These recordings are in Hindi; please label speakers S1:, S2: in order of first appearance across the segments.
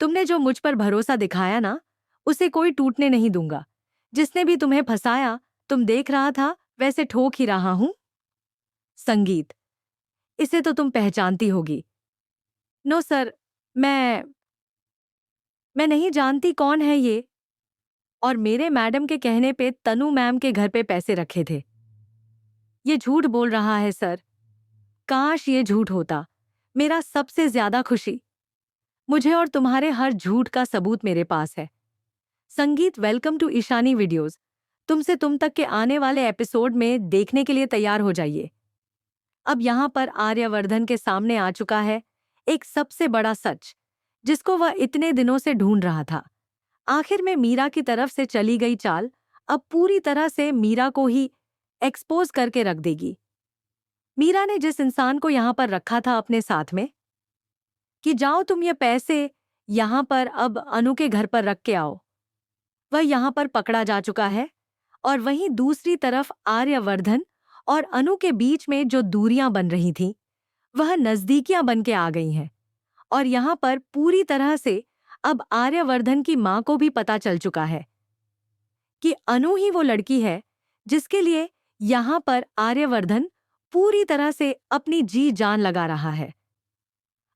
S1: तुमने जो मुझ पर भरोसा दिखाया ना, उसे कोई टूटने नहीं दूंगा। जिसने भी तुम्हें फंसाया, तुम देख रहा था, वैसे ठोक ही रहा हूं। संगीत, इसे तो तुम पहचानती होगी। नो सर, मैं नहीं जानती कौन है ये। और मेरे मैडम के कहने पे तनु मैम के घर पे पैसे रखे थे। ये झूठ बोल रहा है सर। काश ये झूठ होता। मेरा सबसे ज्यादा खुशी। मुझे और तुम्हारे हर झूठ का सबूत मेरे पास है। संगीत, वेलकम टू ईशानी वीडियोस। तुमसे तुम तक के आने वाले एपिसोड में देखने के लिए तैयार हो जाइए। अब यहाँ पर आर्यवर्धन के सामने आ चुका है एक सबसे बड़ा सच, जिसको वह इतने दिनों से ढूंढ रहा था। आखिर में मीरा की तरफ से चली गई चाल अब पूरी तरह से मीरा को ही एक्सपोज करके रख देगी। मीरा ने जिस इंसान को यहाँ पर रखा था अपने साथ में कि जाओ तुम ये पैसे यहाँ पर अब अनु के घर पर रख के आओ, वह यहाँ पर पकड़ा जा चुका है। और वहीं दूसरी तरफ आर्यवर्धन और अनु के बीच में जो दूरियां बन रही थीं, वह नजदीकियां बन के आ गई हैं। और यहाँ पर पूरी तरह से अब आर्यवर्धन की मां को भी पता चल चुका है कि अनु ही वो लड़की है जिसके लिए यहाँ पर आर्यवर्धन पूरी तरह से अपनी जी जान लगा रहा है।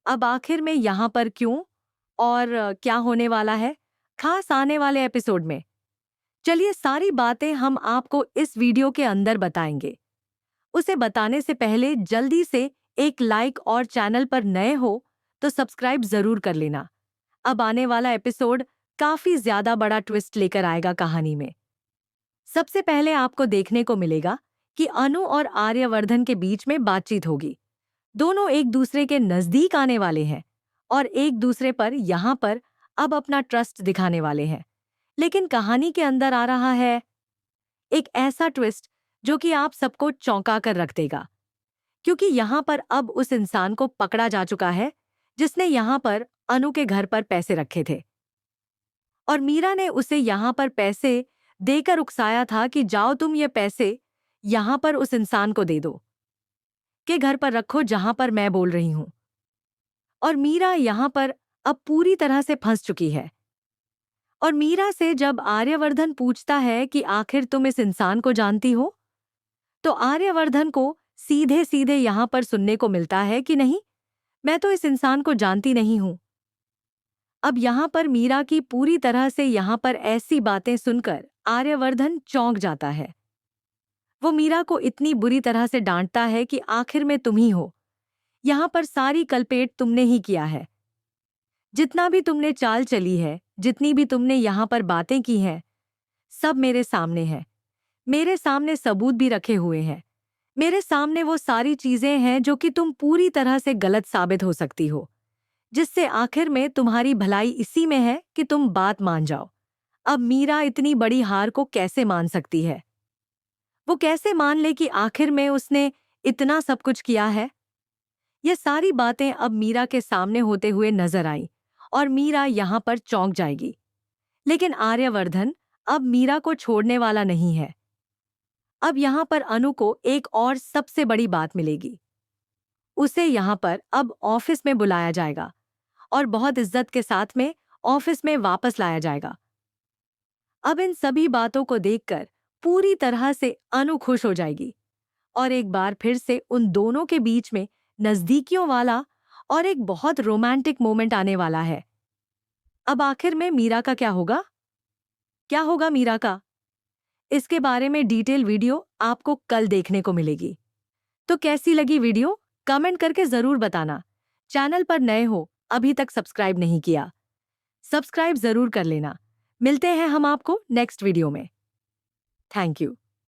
S1: अब आखिर में यहाँ पर क्यों और क्या होने वाला है खास आने वाले एपिसोड में, चलिए सारी बातें हम आपको इस वीडियो के अंदर बताएंगे। उसे बताने से पहले जल्दी से एक लाइक और चैनल पर नए हो तो सब्सक्राइब जरूर कर लेना। अब आने वाला एपिसोड काफी ज्यादा बड़ा ट्विस्ट लेकर आएगा कहानी में। सबसे पहले आपको देखने को मिलेगा कि अनु और आर्यवर्धन के बीच में बातचीत होगी। दोनों एक दूसरे के नजदीक आने वाले हैं और एक दूसरे पर यहाँ पर अब अपना ट्रस्ट दिखाने वाले हैं। लेकिन कहानी के अंदर आ रहा है एक ऐसा ट्विस्ट जो कि आप सबको चौंका कर रख देगा, क्योंकि यहाँ पर अब उस इंसान को पकड़ा जा चुका है जिसने यहाँ पर अनु के घर पर पैसे रखे थे। और मीरा ने उसे यहाँ पर पैसे देकर उकसाया था कि जाओ तुम ये पैसे यहाँ पर उस इंसान को दे दो, के घर पर रखो जहां पर मैं बोल रही हूं। और मीरा यहाँ पर अब पूरी तरह से फंस चुकी है। और मीरा से जब आर्यवर्धन पूछता है कि आखिर तुम इस इंसान को जानती हो, तो आर्यवर्धन को सीधे सीधे यहाँ पर सुनने को मिलता है कि नहीं, मैं तो इस इंसान को जानती नहीं हूं। अब यहाँ पर मीरा की पूरी तरह से यहाँ पर ऐसी बातें सुनकर आर्यवर्धन चौंक जाता है। वो मीरा को इतनी बुरी तरह से डांटता है कि आखिर में तुम ही हो, यहाँ पर सारी कलपेट तुमने ही किया है। जितना भी तुमने चाल चली है, जितनी भी तुमने यहाँ पर बातें की हैं, सब मेरे सामने है। मेरे सामने सबूत भी रखे हुए हैं। मेरे सामने वो सारी चीजें हैं जो कि तुम पूरी तरह से गलत साबित हो सकती हो, जिससे आखिर में तुम्हारी भलाई इसी में है कि तुम बात मान जाओ। अब मीरा इतनी बड़ी हार को कैसे मान सकती है? वो कैसे मान ले कि आखिर में उसने इतना सब कुछ किया है? ये सारी बातें अब मीरा के सामने होते हुए नजर आई और मीरा यहाँ पर चौंक जाएगी। लेकिन आर्यवर्धन अब मीरा को छोड़ने वाला नहीं है। अब यहाँ पर अनु को एक और सबसे बड़ी बात मिलेगी। उसे यहाँ पर अब ऑफिस में बुलाया जाएगा और बहुत इज्जत के साथ में ऑफिस में वापस लाया जाएगा। अब इन सभी बातों को देखकर पूरी तरह से अनु खुश हो जाएगी और एक बार फिर से उन दोनों के बीच में नजदीकियों वाला और एक बहुत रोमांटिक मोमेंट आने वाला है। अब आखिर में मीरा का क्या होगा? क्या होगा मीरा का? इसके बारे में डिटेल वीडियो आपको कल देखने को मिलेगी। तो कैसी लगी वीडियो कमेंट करके जरूर बताना। चैनल पर नए हो, अभी तक सब्सक्राइब नहीं किया, सब्सक्राइब जरूर कर लेना। मिलते हैं हम आपको नेक्स्ट वीडियो में। Thank you.